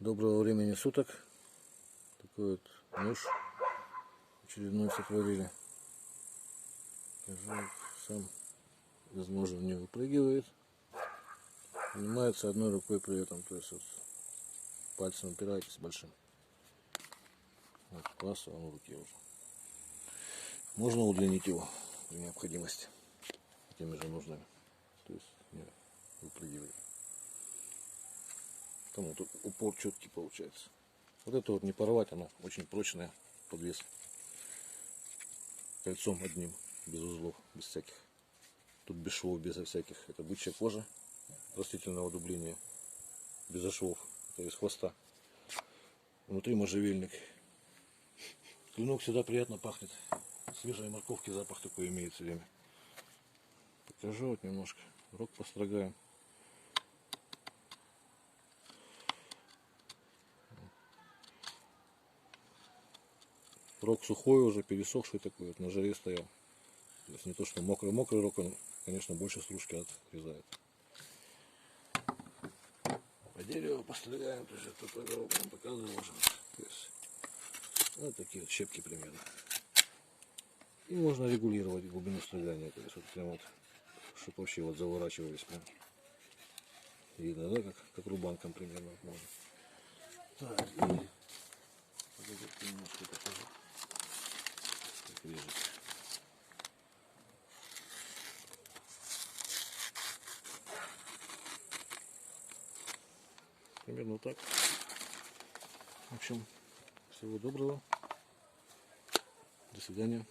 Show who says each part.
Speaker 1: Доброго времени суток. Такой вот нож очередной сотворили. Сам из ножа не выпрыгивает. Занимается одной рукой при этом. То есть вот пальцем упираетесь большим. Вот класс, он в руке уже. Можно удлинить его при необходимости теми же ножными. То есть не выпрыгивает. Там вот упор четкий получается. Вот это вот не порвать, оно очень прочное, подвес. Кольцом одним, без узлов, без всяких. Тут без швов, безо всяких. Это бычья кожа растительного дубления, безо швов. Это из хвоста. Внутри можжевельник. Клинок всегда приятно пахнет. Свежей морковки запах такой имеет все время. Покажу вот немножко. Рог построгаем. Рог сухой уже, пересохший такой, вот на жаре стоял. То есть не то, что мокрый рог, он, конечно, больше стружки отрезает. По дереву постреляем, то есть тут рог вам показывал уже. То есть, вот такие вот щепки примерно. И можно регулировать глубину стреляния, то есть вот прям вот, чтобы вообще вот заворачивались прям. Видно, да, как рубанком примерно вот можно. Так, и вот немножко покажу, как режет. Примерно так. В общем, всего доброго. До свидания.